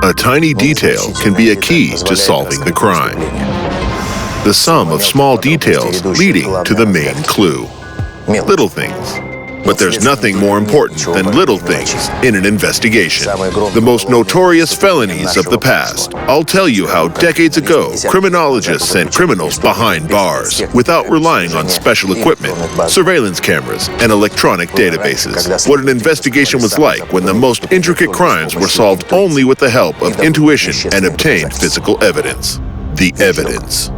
A tiny detail can be a key to solving the crime. The sum of small details leading to the main clue. Little things. But there's nothing more important than little things in an investigation. The most notorious felonies of the past. I'll tell you how decades ago, criminologists sent criminals behind bars without relying on special equipment, surveillance cameras, and electronic databases. What an investigation was like when the most intricate crimes were solved only with the help of intuition and obtained physical evidence. The evidence.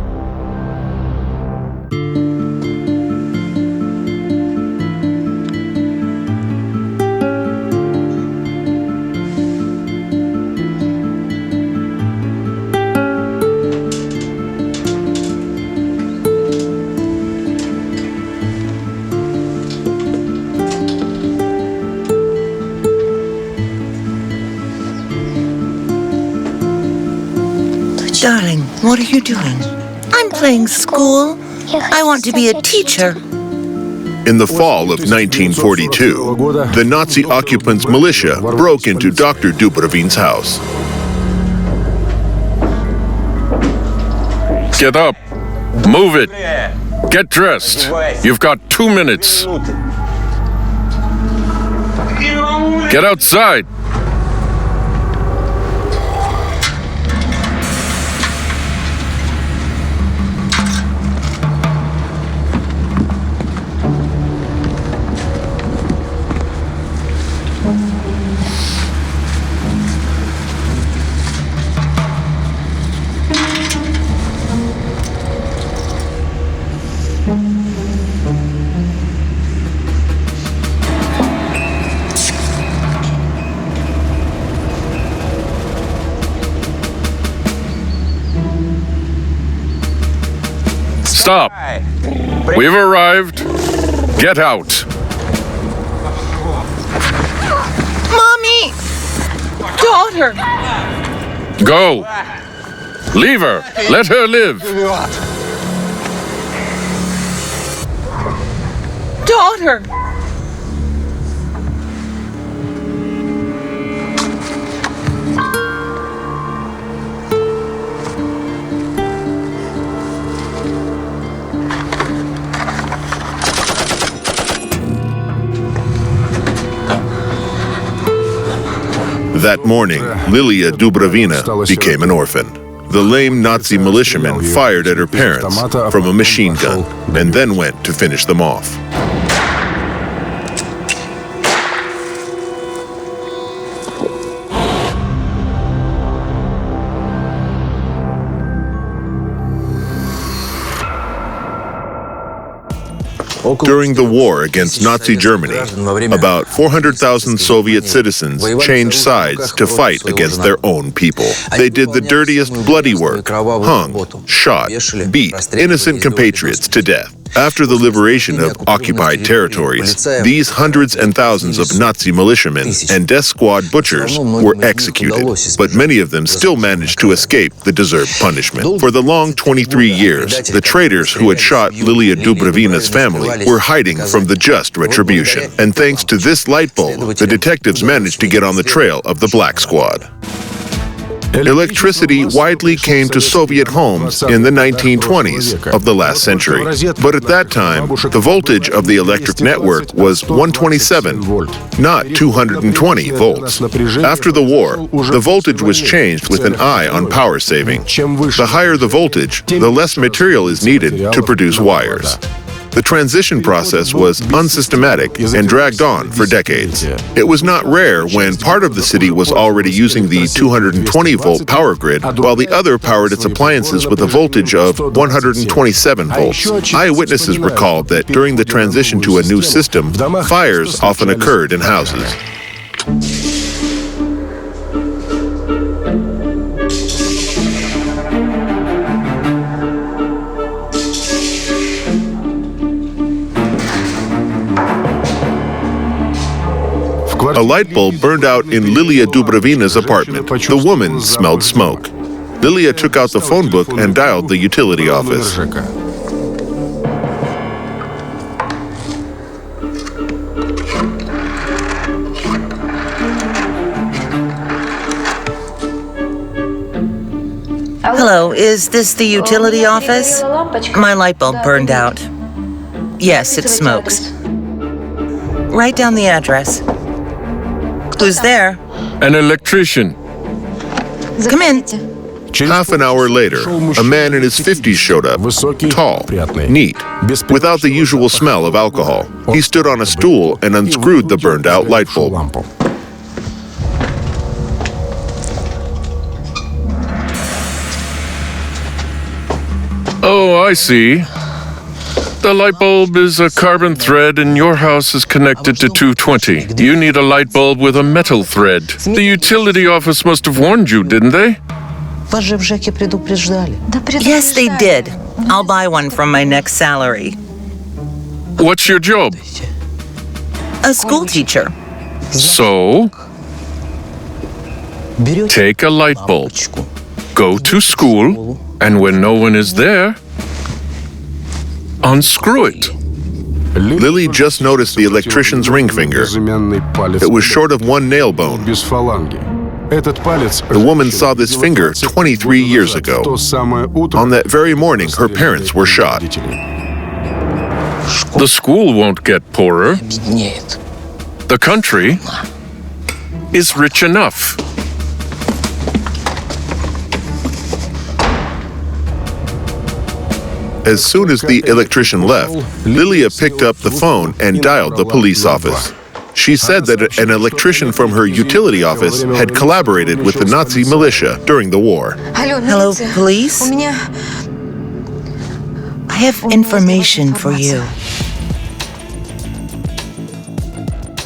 Darling, what are you doing? I'm playing school. I want to be a teacher. In the fall of 1942, the Nazi occupants' militia broke into Dr. Dubrovin's house. Get up. Move it. Get dressed. You've got 2 minutes. Get outside. Stop. We've arrived. Get out. Mommy! Daughter! Go. Leave her. Let her live. Daughter! That morning, Lilia Dubrovina became an orphan. The lame Nazi militiamen fired at her parents from a machine gun and then went to finish them off. During the war against Nazi Germany, about 400,000 Soviet citizens changed sides to fight against their own people. They did the dirtiest, bloody work, hung, shot, beat innocent compatriots to death. After the liberation of occupied territories, these hundreds and thousands of Nazi militiamen and death squad butchers were executed, but many of them still managed to escape the deserved punishment. For the long 23 years, the traitors who had shot Lilia Dubrovina's family were hiding from the just retribution. And thanks to this light bulb, the detectives managed to get on the trail of the Black Squad. Electricity widely came to Soviet homes in the 1920s of the last century. But at that time, the voltage of the electric network was 127, not 220 volts. After the war, the voltage was changed with an eye on power saving. The higher the voltage, the less material is needed to produce wires. The transition process was unsystematic and dragged on for decades. It was not rare when part of the city was already using the 220-volt power grid, while the other powered its appliances with a voltage of 127 volts. Eyewitnesses recalled that during the transition to a new system, fires often occurred in houses. A light bulb burned out in Lilia Dubrovina's apartment. The woman smelled smoke. Lilia took out the phone book and dialed the utility office. Hello, is this the utility office? My light bulb burned out. Yes, it smokes. Write down the address. Who's there? An electrician. Come in. Half an hour later, a man in his 50s showed up, tall, neat, without the usual smell of alcohol. He stood on a stool and unscrewed the burned-out light bulb. Oh, I see. The light bulb is a carbon thread and your house is connected to 220. You need a light bulb with a metal thread. The utility office must have warned you, didn't they? Yes, they did. I'll buy one from my next salary. What's your job? A school teacher. So, take a light bulb, go to school, and when no one is there, unscrew it. Lily just noticed the electrician's ring finger. It was short of one nail bone. The woman saw this finger 23 years ago. On that very morning, her parents were shot. The school won't get poorer. The country is rich enough. As soon as the electrician left, Lilia picked up the phone and dialed the police office. She said that an electrician from her utility office had collaborated with the Nazi militia during the war. Hello, police? I have information for you.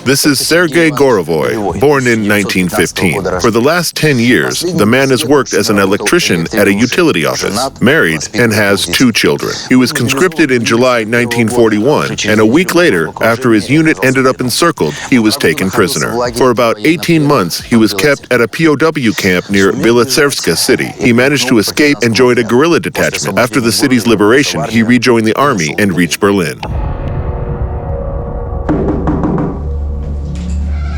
This is Sergei Gorovoy, born in 1915. For the last 10 years, the man has worked as an electrician at a utility office, married, and has 2 children. He was conscripted in July 1941, and a week later, after his unit ended up encircled, he was taken prisoner. For about 18 months, he was kept at a POW camp near Militiamen city. He managed to escape and joined a guerrilla detachment. After the city's liberation, he rejoined the army and reached Berlin.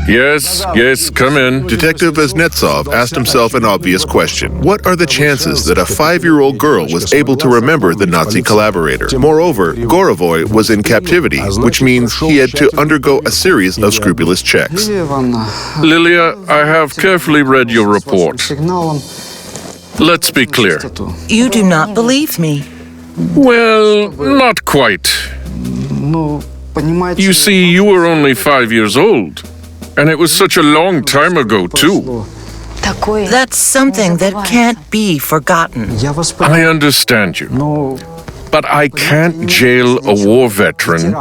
Yes, come in. Detective Kuznetsov asked himself an obvious question. What are the chances that a 5-year-old girl was able to remember the Nazi collaborator? Moreover, Gorovoy was in captivity, which means he had to undergo a series of scrupulous checks. Lilia, I have carefully read your report. Let's be clear. You do not believe me. Well, not quite. You see, you were only 5 years old. And it was such a long time ago, too. That's something that can't be forgotten. I understand you. But I can't jail a war veteran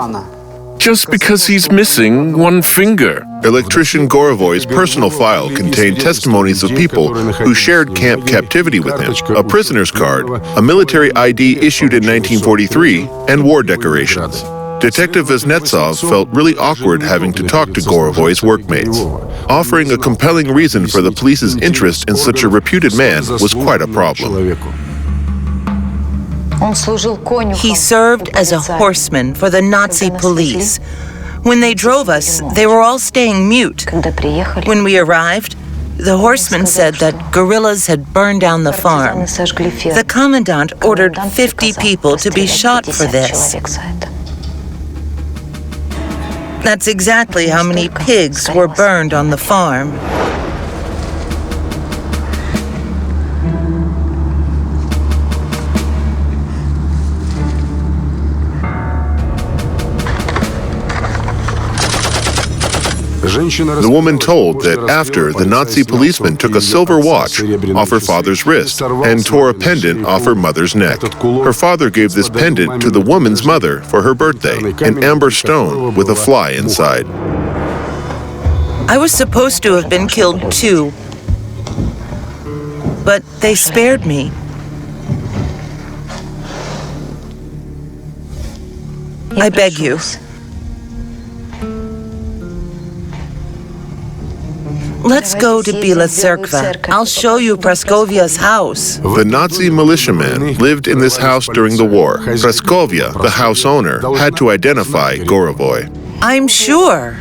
just because he's missing one finger. Electrician Gorovoy's personal file contained testimonies of people who shared camp captivity with him, a prisoner's card, a military ID issued in 1943, and war decorations. Detective Kuznetsov felt really awkward having to talk to Gorovoy's workmates. Offering a compelling reason for the police's interest in such a reputed man was quite a problem. He served as a horseman for the Nazi police. When they drove us, they were all staying mute. When we arrived, the horseman said that guerrillas had burned down the farm. The commandant ordered 50 people to be shot for this. That's exactly how many pigs were burned on the farm. The woman told that after, the Nazi policeman took a silver watch off her father's wrist and tore a pendant off her mother's neck. Her father gave this pendant to the woman's mother for her birthday, an amber stone with a fly inside. I was supposed to have been killed too, but they spared me. I beg you. Let's go to Bila Cerkva. I'll show you Praskovia's house. The Nazi militiamen lived in this house during the war. Praskovia, the house owner, had to identify Gorovoy. I'm sure.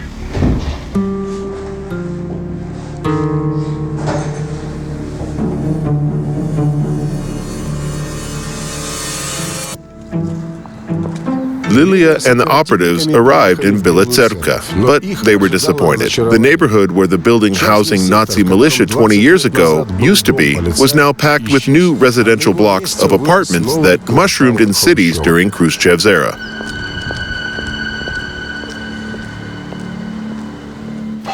Lilia and the operatives arrived in Bila Tserpka, but they were disappointed. The neighborhood where the building housing Nazi militia 20 years ago used to be was now packed with new residential blocks of apartments that mushroomed in cities during Khrushchev's era.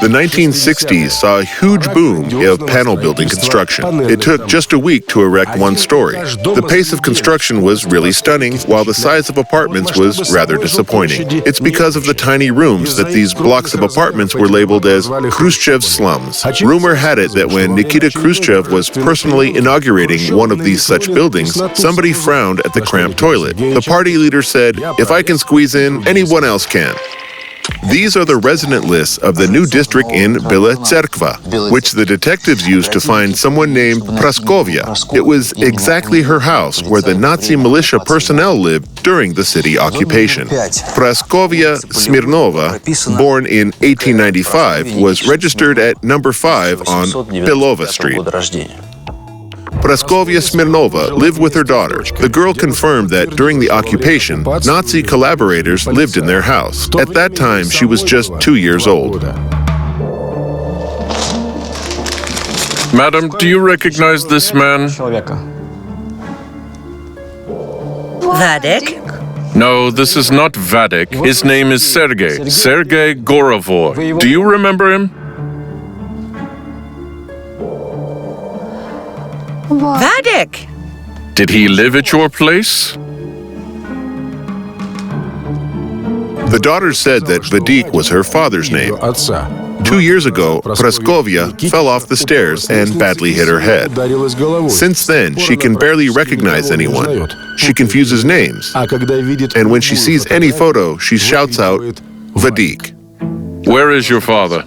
The 1960s saw a huge boom of panel building construction. It took just a week to erect one story. The pace of construction was really stunning, while the size of apartments was rather disappointing. It's because of the tiny rooms that these blocks of apartments were labeled as Khrushchev's slums. Rumor had it that when Nikita Khrushchev was personally inaugurating one of these such buildings, somebody frowned at the cramped toilet. The party leader said, "If I can squeeze in, anyone else can." These are the resident lists of the new district in Bila Tserkva, which the detectives used to find someone named Praskovia. It was exactly her house where the Nazi militia personnel lived during the city occupation. Praskovia Smirnova, born in 1895, was registered at number 5 on Pilova Street. Praskovia Smirnova lived with her daughter. The girl confirmed that during the occupation, Nazi collaborators lived in their house. At that time, she was just 2 years old. Madam, do you recognize this man? Vadik? No, this is not Vadik. His name is Sergei Gorovoy. Do you remember him? Vadik! Did he live at your place? The daughter said that Vadik was her father's name. 2 years ago, Praskovia fell off the stairs and badly hit her head. Since then, she can barely recognize anyone. She confuses names. And when she sees any photo, she shouts out, "Vadik." Where is your father?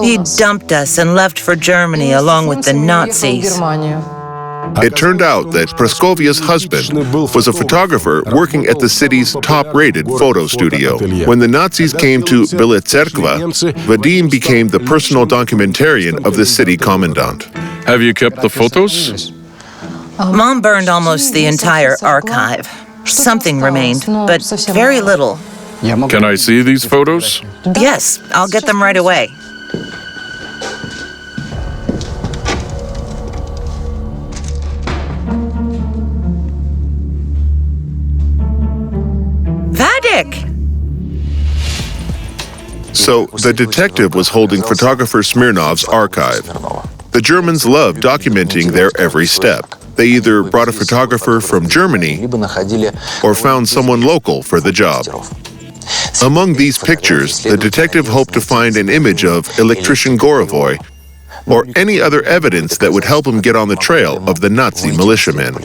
He dumped us and left for Germany along with the Nazis. It turned out that Praskovia's husband was a photographer working at the city's top-rated photo studio. When the Nazis came to Bila Tserkva, Vadim became the personal documentarian of the city commandant. Have you kept the photos? Mom burned almost the entire archive. Something remained, but very little. Can I see these photos? Yes, I'll get them right away. Vadik! So the detective was holding photographer Smirnov's archive. The Germans loved documenting their every step. They either brought a photographer from Germany or found someone local for the job. Among these pictures, the detective hoped to find an image of electrician Gorovoy or any other evidence that would help him get on the trail of the Nazi militiamen.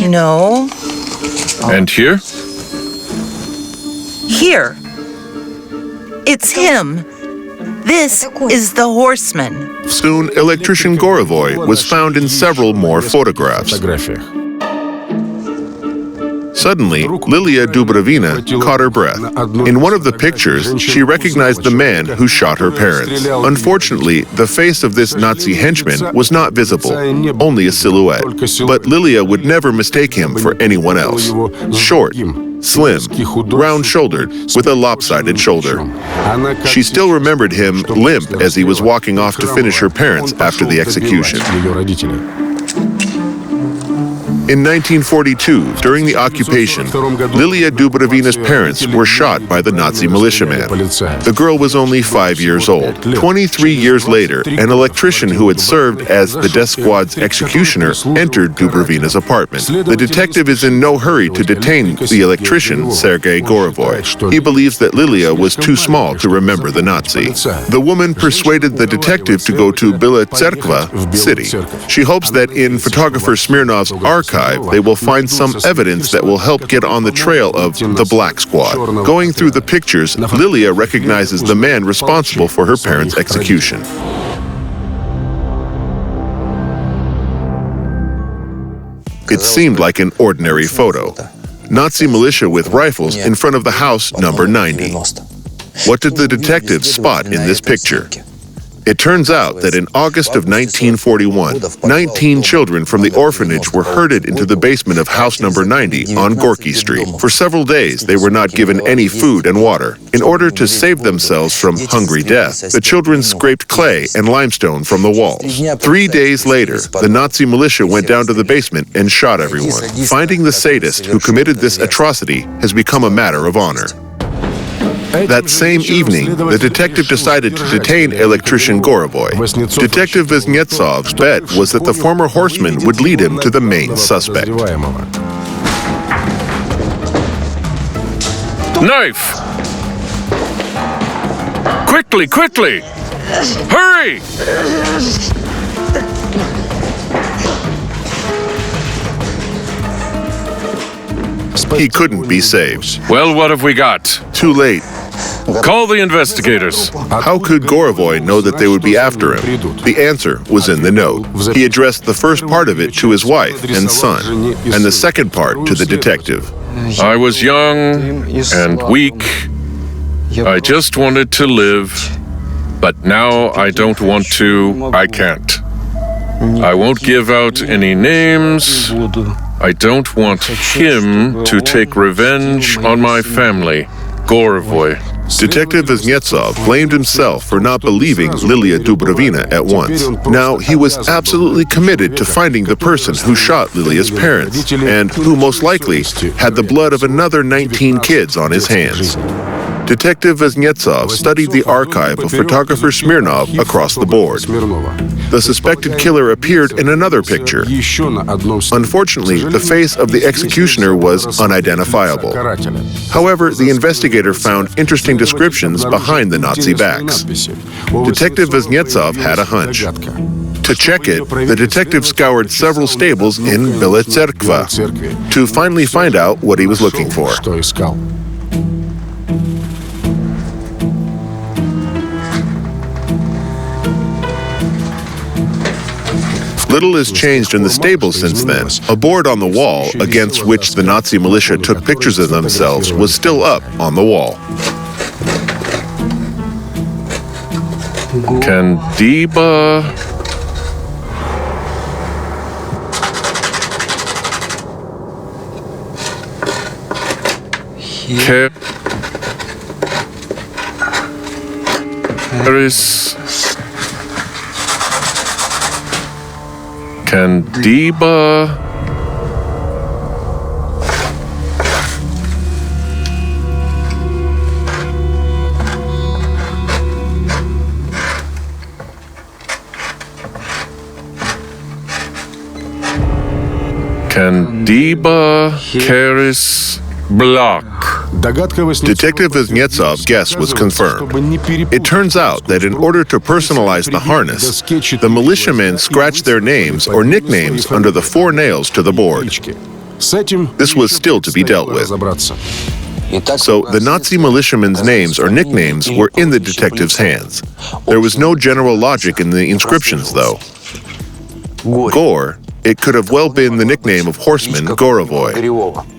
No. And here? Here. It's him. This is the horseman. Soon, electrician Gorovoy was found in several more photographs. Suddenly, Lilia Dubrovina caught her breath. In one of the pictures, she recognized the man who shot her parents. Unfortunately, the face of this Nazi henchman was not visible, only a silhouette. But Lilia would never mistake him for anyone else. Short, slim, round-shouldered, with a lopsided shoulder. She still remembered him limp as he was walking off to finish her parents after the execution. In 1942, during the occupation, Lilia Dubrovina's parents were shot by the Nazi militiaman. The girl was only 5 years old. 23 years later, an electrician who had served as the death squad's executioner entered Dubrovina's apartment. The detective is in no hurry to detain the electrician, Sergei Gorovoy. He believes that Lilia was too small to remember the Nazi. The woman persuaded the detective to go to Bila Tserkva city. She hopes that in photographer Smirnov's archive, they will find some evidence that will help get on the trail of the Black Squad. Going through the pictures, Lilia recognizes the man responsible for her parents' execution. It seemed like an ordinary photo. Nazi militia with rifles in front of the house number 90. What did the detectives spot in this picture? It turns out that in August of 1941, 19 children from the orphanage were herded into the basement of house number 90 on Gorky Street. For several days, they were not given any food and water. In order to save themselves from hungry death, the children scraped clay and limestone from the walls. 3 days later, the Nazi militia went down to the basement and shot everyone. Finding the sadist who committed this atrocity has become a matter of honor. That same evening, the detective decided to detain electrician Gorovoy. Detective Voznetsov's bet was that the former horseman would lead him to the main suspect. Knife! Quickly, quickly! Hurry! He couldn't be saved. Well, what have we got? Too late. Call the investigators. How could Gorovoy know that they would be after him? The answer was in the note. He addressed the first part of it to his wife and son, and the second part to the detective. I was young and weak. I just wanted to live, but now I don't want to. I can't. I won't give out any names. I don't want him to take revenge on my family. Gorovoy. Detective Voznetsov blamed himself for not believing Lilia Dubrovina at once. Now, he was absolutely committed to finding the person who shot Lilia's parents, and who most likely had the blood of another 19 kids on his hands. Detective Voznetsov studied the archive of photographer Smirnov across the board. The suspected killer appeared in another picture. Unfortunately, the face of the executioner was unidentifiable. However, the investigator found interesting descriptions behind the Nazi backs. Detective Voznetsov had a hunch. To check it, the detective scoured several stables in Bila Tserkva to finally find out what he was looking for. Little has changed in the stable since then. A board on the wall, against which the Nazi militia took pictures of themselves, was still up on the wall. Candiba. Paris. Candiba. Candiba Karis Block. Detective Voznetsov's guess was confirmed. It turns out that in order to personalize the harness, the militiamen scratched their names or nicknames under the 4 nails to the board. This was still to be dealt with. So the Nazi militiamen's names or nicknames were in the detective's hands. There was no general logic in the inscriptions, though. Gore, it could have well been the nickname of horseman Gorovoy.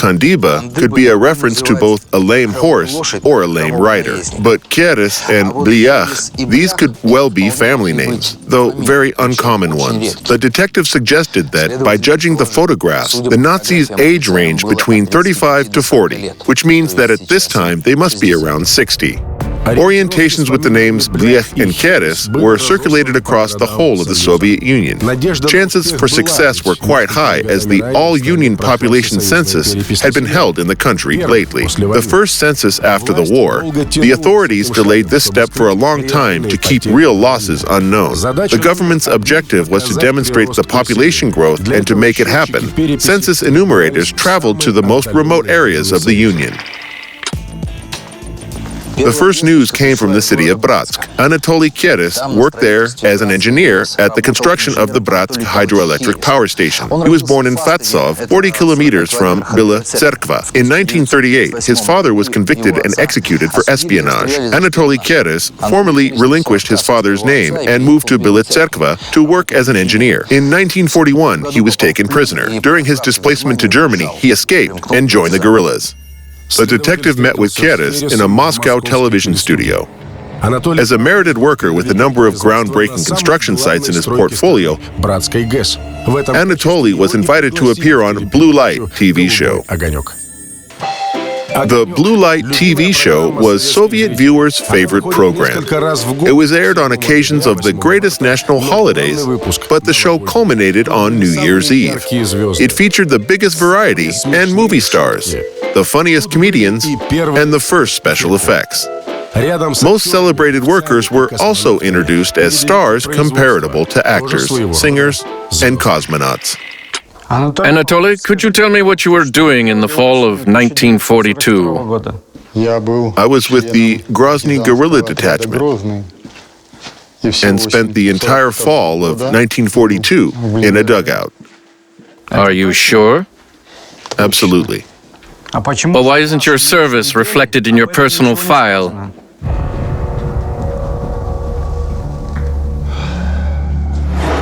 Candiba could be a reference to both a lame horse or a lame rider. But Keres and Bliach, these could well be family names, though very uncommon ones. The detective suggested that, by judging the photographs, the Nazis' age range between 35 to 40, which means that at this time they must be around 60. Orientations with the names Bliach and Keres were circulated across the whole of the Soviet Union. Chances for success were quite high, as the all-Union population census had been held in the country lately. The first census after the war, the authorities delayed this step for a long time to keep real losses unknown. The government's objective was to demonstrate the population growth, and to make it happen, census enumerators traveled to the most remote areas of the Union. The first news came from the city of Bratsk. Anatoly Keres worked there as an engineer at the construction of the Bratsk hydroelectric power station. He was born in Fatsov, 40 kilometers from Bila Tserkva. In 1938, his father was convicted and executed for espionage. Anatoly Keres formally relinquished his father's name and moved to Bila Tserkva to work as an engineer. In 1941, he was taken prisoner. During his displacement to Germany, he escaped and joined the guerrillas. The detective met with Keres in a Moscow television studio. As a merited worker with a number of groundbreaking construction sites in his portfolio, Anatoly was invited to appear on Blue Light TV show. The Blue Light TV show was Soviet viewers' favorite program. It was aired on occasions of the greatest national holidays, but the show culminated on New Year's Eve. It featured the biggest variety and movie stars, the funniest comedians, and the first special effects. Most celebrated workers were also introduced as stars comparable to actors, singers, and cosmonauts. Anatoly, could you tell me what you were doing in the fall of 1942? I was with the Grozny guerrilla detachment and spent the entire fall of 1942 in a dugout. Are you sure? Absolutely. But why isn't your service reflected in your personal file?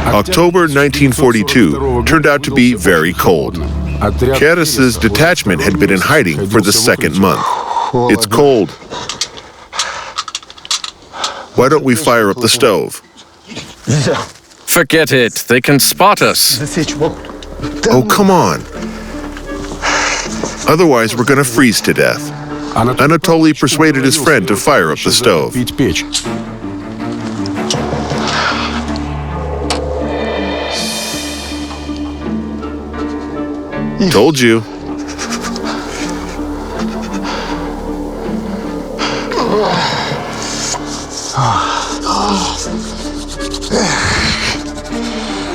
October 1942 turned out to be very cold. Keres's detachment had been in hiding for the second month. It's cold. Why don't we fire up the stove? Forget it. They can spot us. Oh, come on. Otherwise, we're going to freeze to death. Anatoly persuaded his friend to fire up the stove. Told you.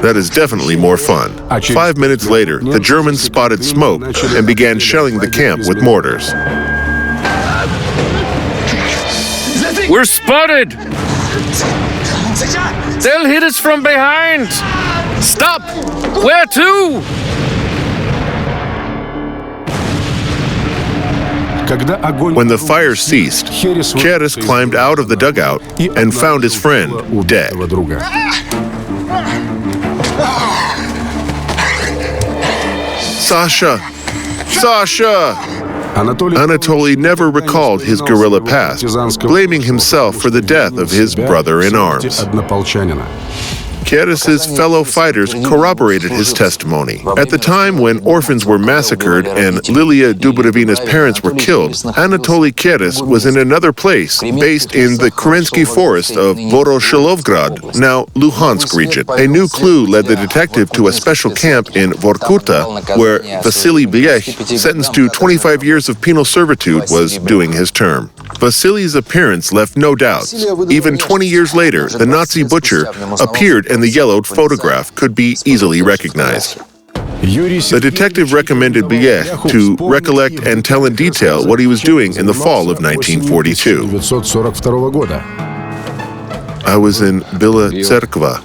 That is definitely more fun. 5 minutes later, the Germans spotted smoke and began shelling the camp with mortars. We're spotted! They'll hit us from behind! Stop! Where to? When the fire ceased, Keres climbed out of the dugout and found his friend dead. Sasha! Sasha! Anatoly never recalled his guerrilla past, blaming himself for the death of his brother-in-arms. Keres's fellow fighters corroborated his testimony. At the time when orphans were massacred and Lilia Dubrovina's parents were killed, Anatoly Keres was in another place, based in the Kerensky forest of Voroshilovgrad, now Luhansk region. A new clue led the detective to a special camp in Vorkuta, where Vasily Biech, sentenced to 25 years of penal servitude, was doing his term. Vasily's appearance left no doubts. Even 20 years later, the Nazi butcher appeared and the yellowed photograph could be easily recognized. The detective recommended Biech to recollect and tell in detail what he was doing in the fall of 1942. I was in Bila Tserkva,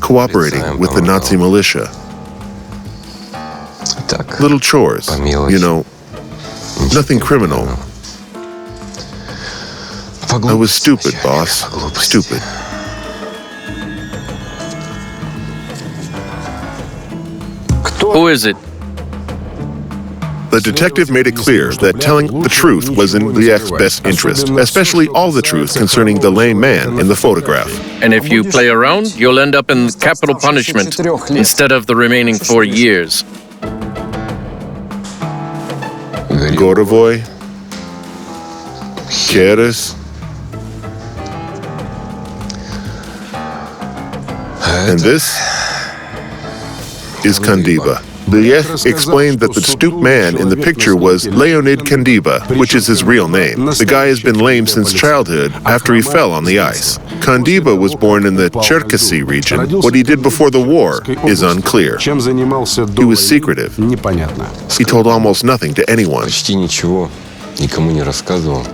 cooperating with the Nazi militia. Little chores, you know, nothing criminal. I was stupid, boss. Stupid. Who is it? The detective made it clear that telling the truth was in Biech's best interest, especially all the truth concerning the lame man in the photograph. And if you play around, you'll end up in capital punishment instead of the remaining 4 years. Gorovoy, Keres, and this is Kandiba. Biech explained that the stooped man in the picture was Leonid Kandiba, which is his real name. The guy has been lame since childhood after he fell on the ice. Kandiba was born in the Cherkasy region. What he did before the war is unclear. He was secretive. He told almost nothing to anyone. Никому не рассказывал.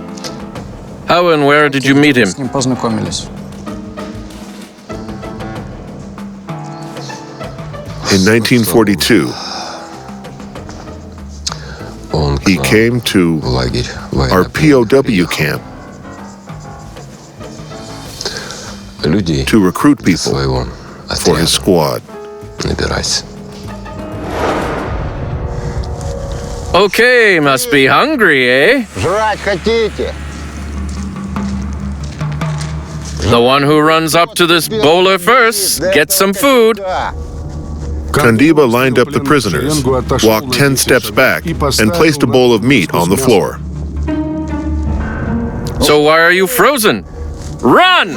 How and where did you meet him? С ним познакомились. In 1942, Он he came to в лагерь our POW camp людей to recruit people своего for his отряда. squad. Набирайся. Okay, must be hungry, eh? Жрать хотите? The one who runs up to this bowler first gets some food. Kandiba lined up the prisoners, walked 10 steps back, and placed a bowl of meat on the floor. So why are you frozen? Run!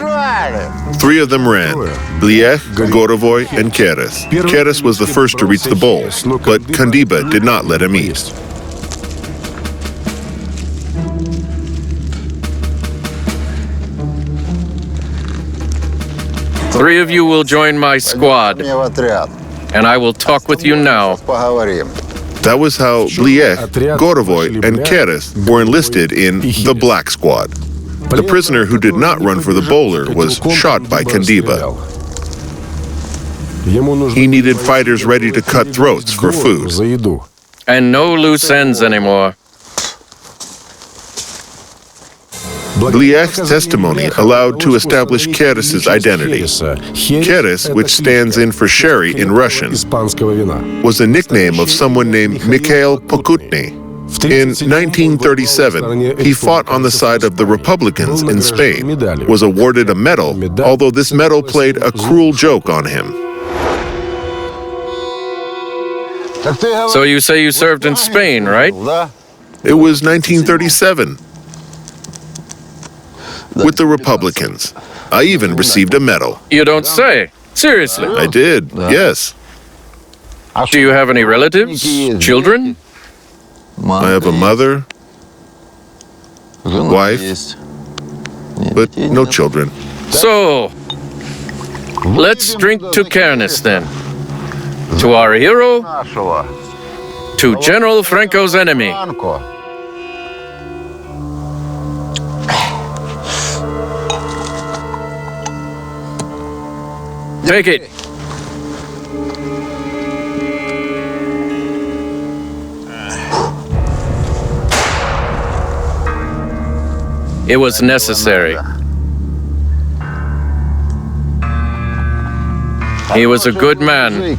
3 of them ran, Bliech, Gorovoy, and Keres. Keres was the first to reach the bowl, but Kandiba did not let him eat. Three of you will join my squad, Мне в отряд. and I will talk with you now. Поговорим. That was how Bliech, Gorovoy, and Keres were enlisted in the Black Squad. The prisoner who did not run for the bowler was shot by Kandiba. He needed fighters ready to cut throats for food. And no loose ends anymore. Bliech's testimony allowed to establish Keres's identity. Keres, which stands in for sherry in Russian, was a nickname of someone named Mikhail Pokutny. In 1937, he fought on the side of the Republicans in Spain, was awarded a medal, although this medal played a cruel joke on him. So you say you served in Spain, right? It was 1937. With the Republicans. I even received a medal. You don't say. Seriously. I did, yes. Do you have any relatives? Children? I have a mother, wife, but no children. So, let's drink to Cairns then. To our hero, Нашего. to General Franco's enemy. Франко. Take it. It was necessary. He was a good man.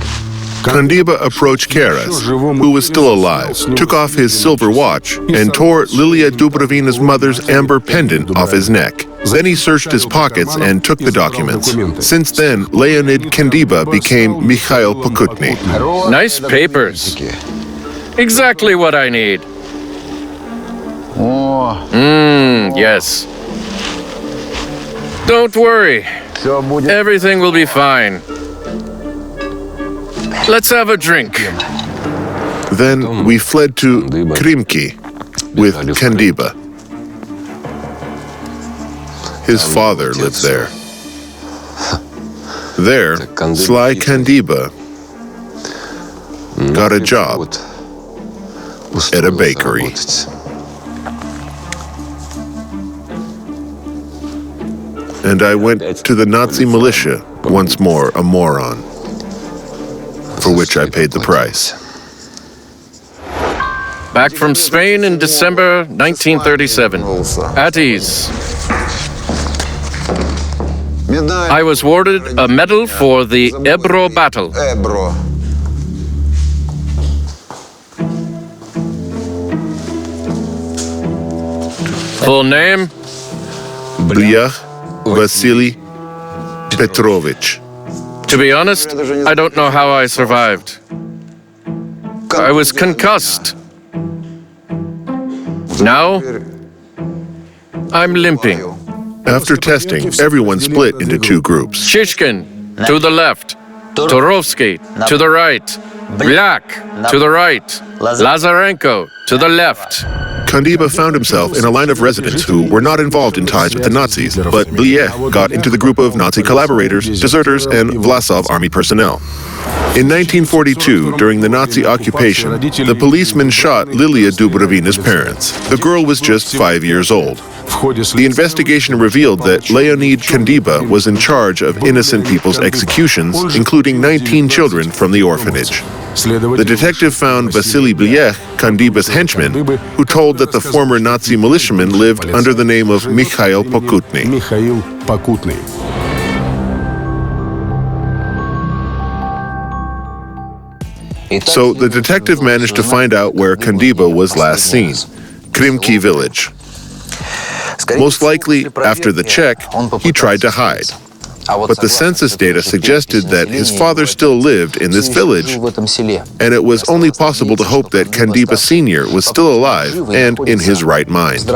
Kandiba approached Keres, who was still alive, took off his silver watch, and tore Lilia Dubrovina's mother's amber pendant off his neck. Then he searched his pockets and took the documents. Since then, Leonid Kandiba became Mikhail Pokutny. Nice papers. Exactly what I need. О, Yes. Don't worry. все будет. Everything will be fine. Let's have a drink. Then we fled to Krimki with Kandiba. His father lived there. There, Sly Kandiba got a job at a bakery. And I went to the Nazi militia, once more a moron, for which I paid the price. Back from Spain in December 1937. At ease. Медаль. I was awarded a medal for the Ebro battle. Эбро. Full name? Bliech Vasily Petrovich. To be honest, I don't know how I survived. I was concussed. Now, I'm limping. After testing, everyone split into 2 groups. Shishkin, to the left. Turovsky, to the right. Blak, to the right. Lazarenko, to the left. Kandiba found himself in a line of residents who were not involved in ties with the Nazis, but Bliech got into the group of Nazi collaborators, deserters, and Vlasov army personnel. In 1942, during the Nazi occupation, the policemen shot Lilia Dubrovina's parents. The girl was just 5 years old. The investigation revealed that Leonid Kandyba was in charge of innocent people's executions, including 19 children from the orphanage. The detective found Vasily Blech, Kandyba's henchman, who told that the former Nazi militiaman lived under the name of Mikhail Pokutny. So the detective managed to find out where Kandyba was last seen, Krymki village. Most likely, after the check, he tried to hide. But the census data suggested that his father still lived in this village, and it was only possible to hope that Kandyba Sr. was still alive and in his right mind.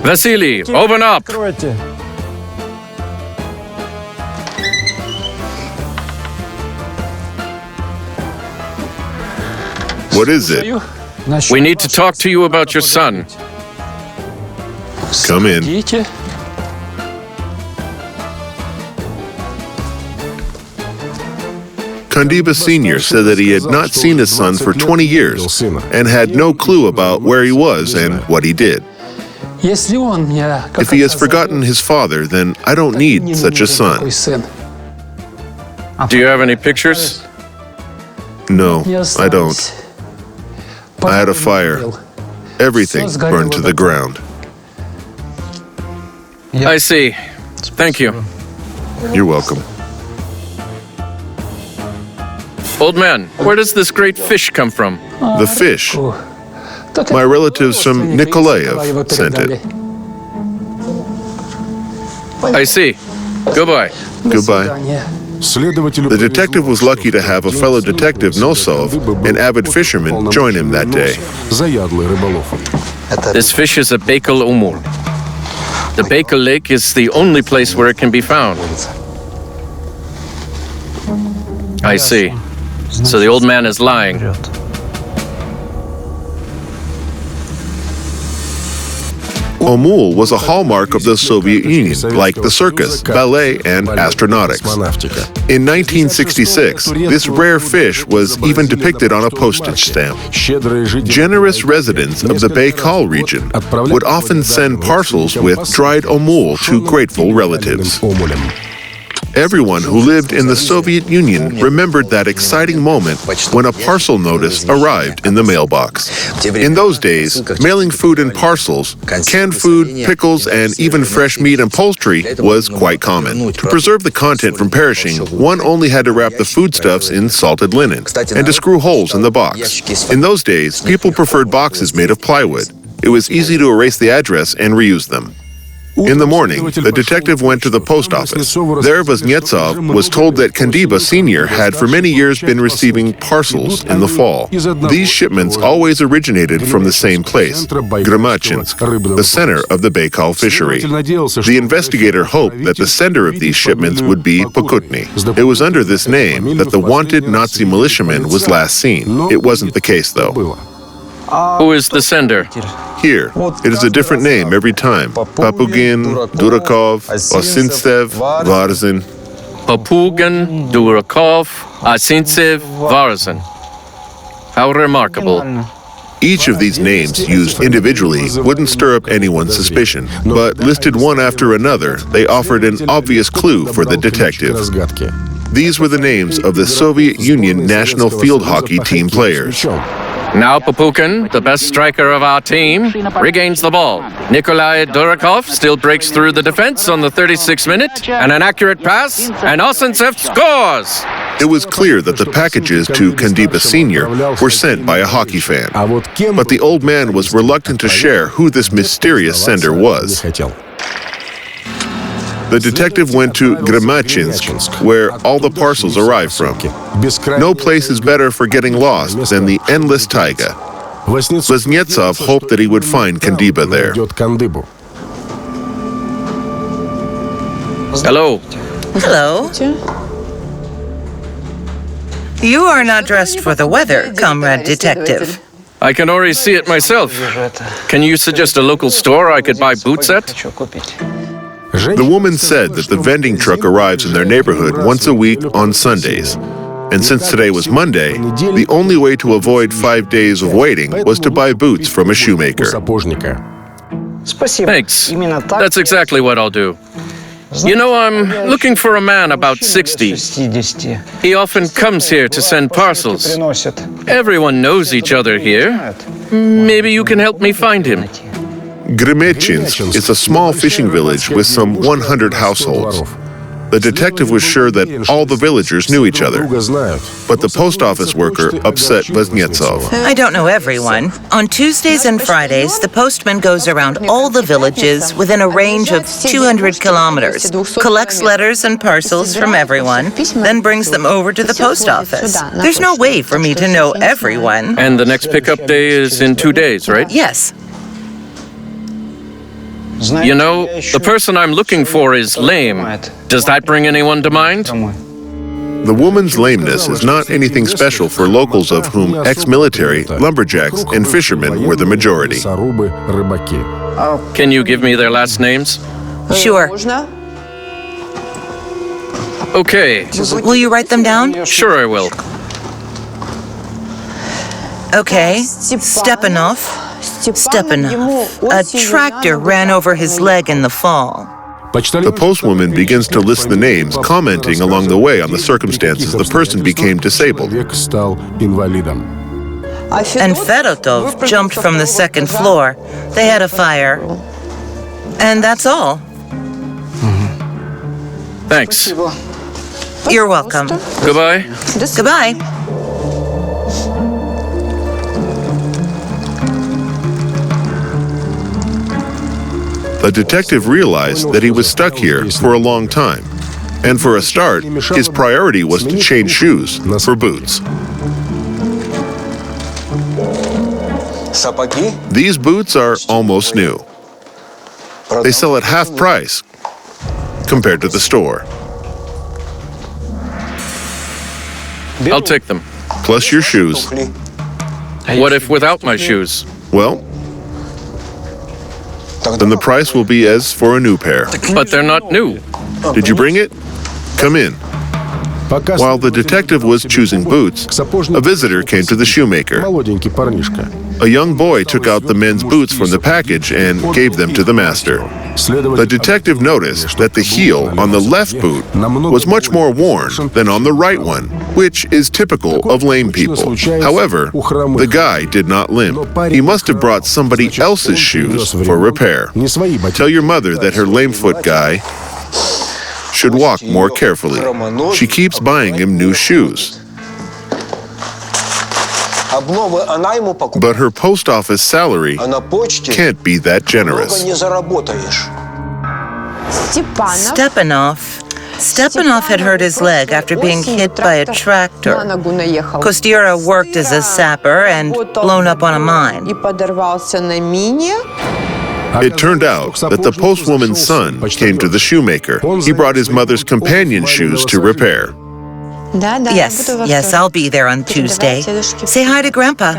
Vasily, open up! What is it? We need to talk to you about your son. Come in. Kandyba Sr. said that he had not seen his son for 20 years and had no clue about where he was and what he did. If he has forgotten his father, then I don't need such a son. Do you have any pictures? No, I don't. I had a fire. Everything burned to the ground. I see. Thank you. You're welcome. Old man, where does this great fish come from? The fish. My relatives from Nikolaev sent it. I see. Goodbye. Goodbye. The detective was lucky to have a fellow detective, Nosov, an avid fisherman, join him that day. This fish is a Baikal Umur. The Baikal Lake is the only place where it can be found. I see. So the old man is lying. Omul was a hallmark of the Soviet Union, like the circus, ballet, and astronautics. In 1966, this rare fish was even depicted on a postage stamp. Generous residents of the Baikal region would often send parcels with dried omul to grateful relatives. Everyone who lived in the Soviet Union remembered that exciting moment when a parcel notice arrived in the mailbox. In those days, mailing food in parcels, canned food, pickles, and even fresh meat and poultry was quite common. To preserve the content from perishing, one only had to wrap the foodstuffs in salted linen and to screw holes in the box. In those days, people preferred boxes made of plywood. It was easy to erase the address and reuse them. In the morning, the detective went to the post office. There, Voznetsov was told that Kandyba Sr. had for many years been receiving parcels in the fall. These shipments always originated from the same place, Gramachinsk, the center of the Baikal fishery. The investigator hoped that the sender of these shipments would be Pokutny. It was under this name that the wanted Nazi militiaman was last seen. It wasn't the case, though. Who is the sender? Here, it is a different name every time. Papugin, Durakov, Osintsev, Varzin. Papugin, Durakov, Asintsev, Varzin. How remarkable. Each of these names, used individually, wouldn't stir up anyone's suspicion, but listed one after another, they offered an obvious clue for the detective. These were the names of the Soviet Union national field hockey team players. Now Papukin, the best striker of our team, regains the ball. Nikolai Durakov still breaks through the defense on the 36th minute, and an accurate pass, and Osintsev scores! It was clear that the packages to Kandyba Sr. were sent by a hockey fan, but the old man was reluctant to share who this mysterious sender was. The detective went to Gramachinsk, where all the parcels arrived from. No place is better for getting lost than the endless taiga. Voznetsov hoped that he would find Kandyba there. Hello. Hello. You are not dressed for the weather, comrade detective. I can already see it myself. Can you suggest a local store I could buy boots at? The woman said that the vending truck arrives in their neighborhood once a week on Sundays. And since today was Monday, the only way to avoid 5 days of waiting was to buy boots from a shoemaker. Thanks. That's exactly what I'll do. You know, I'm looking for a man about 60. He often comes here to send parcels. Everyone knows each other here. Maybe you can help me find him. Grimechinsk is a small fishing village with some 100 households. The detective was sure that all the villagers knew each other, but the post office worker upset Voznetsov. I don't know everyone. On Tuesdays and Fridays, the postman goes around all the villages within a range of 200 kilometers, collects letters and parcels from everyone, then brings them over to the post office. There's no way for me to know everyone. And the next pickup day is in 2 days, right? Yes. You know, the person I'm looking for is lame. Does that bring anyone to mind? The woman's lameness is not anything special for locals, of whom ex-military, lumberjacks, and fishermen were the majority. Can you give me their last names? Sure. Okay, Will you write them down? sure I will. Okay. Stepanov. A tractor ran over his leg in the fall. The postwoman begins to list the names, commenting along the way on the circumstances the person became disabled. And Fedotov jumped from the second floor. They had a fire. And that's all. Thanks. You're welcome. Goodbye. Goodbye. The detective realized that he was stuck here for a long time. And for a start, his priority was to change shoes for boots. These boots are almost new. They sell at half price compared to the store. I'll take them. Plus your shoes. What if without my shoes? Well, then the price will be as for a new pair. But they're not new. Did you bring it? Come in. While the detective was choosing boots, a visitor came to the shoemaker. A young boy took out the men's boots from the package and gave them to the master. The detective noticed that the heel on the left boot was much more worn than on the right one, which is typical of lame people. However, the guy did not limp. He must have brought somebody else's shoes for repair. Tell your mother that her lame-foot guy should walk more carefully. She keeps buying him new shoes. But her post office salary can't be that generous. Stepanov had hurt his leg after being hit by a tractor. Kostyura worked as a sapper and blown up on a mine. It turned out that the postwoman's son came to the shoemaker. He brought his mother's companion shoes to repair. Yes, I'll be there on Tuesday. Say hi to Grandpa.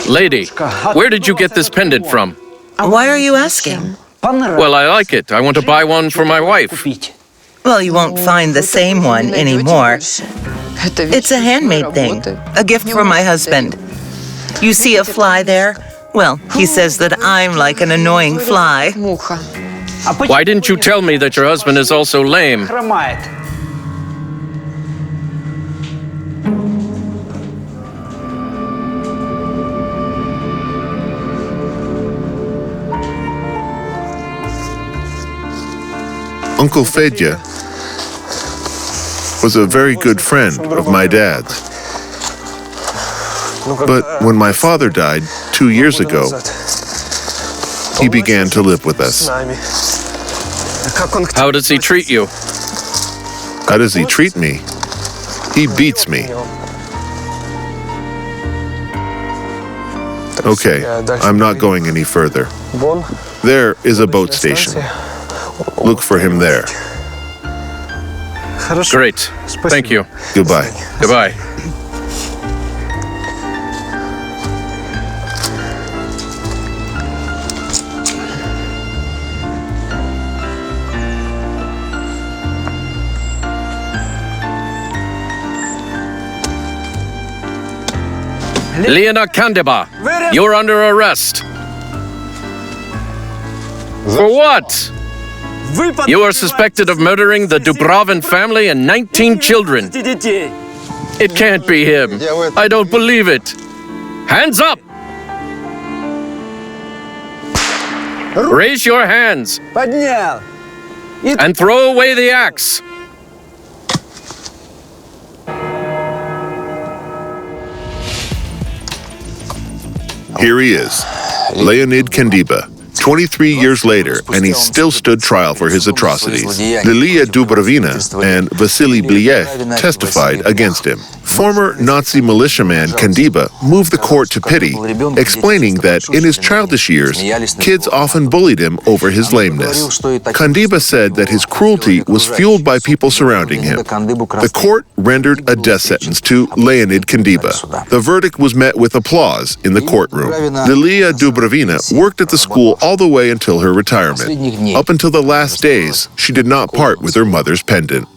Lady, where did you get this pendant from? Why are you asking? Well, I like it. I want to buy one for my wife. Well, you won't find the same one anymore. It's a handmade thing, a gift from my husband. You see a fly there? Well, he says that I'm like an annoying fly. Why didn't you tell me that your husband is also lame? Uncle Fedya was a very good friend of my dad's. But when my father died 2 years ago, he began to live with us. How does he treat you? How does he treat me? He beats me. Okay, I'm not going any further. There is a boat station. Look for him there. Great. Thank you. Goodbye. Goodbye. Lena Kandeba, you're under arrest. For what? You are suspected of murdering the Dubrovin family and 19 children. It can't be him. I don't believe it. Hands up! Raise your hands and throw away the axe. Here he is, Leonid Kandeba. 23 years later, and he still stood trial for his atrocities. Lilia Dubrovina and Vasily Bliev testified against him. Former Nazi militiaman Kandeba moved the court to pity, explaining that in his childish years, kids often bullied him over his lameness. Kandeba said that his cruelty was fueled by people surrounding him. The court rendered a death sentence to Leonid Kandeba. The verdict was met with applause in the courtroom. Lilia Dubrovina worked at the school all the way until her retirement. Up until the last days, she did not part with her mother's pendant.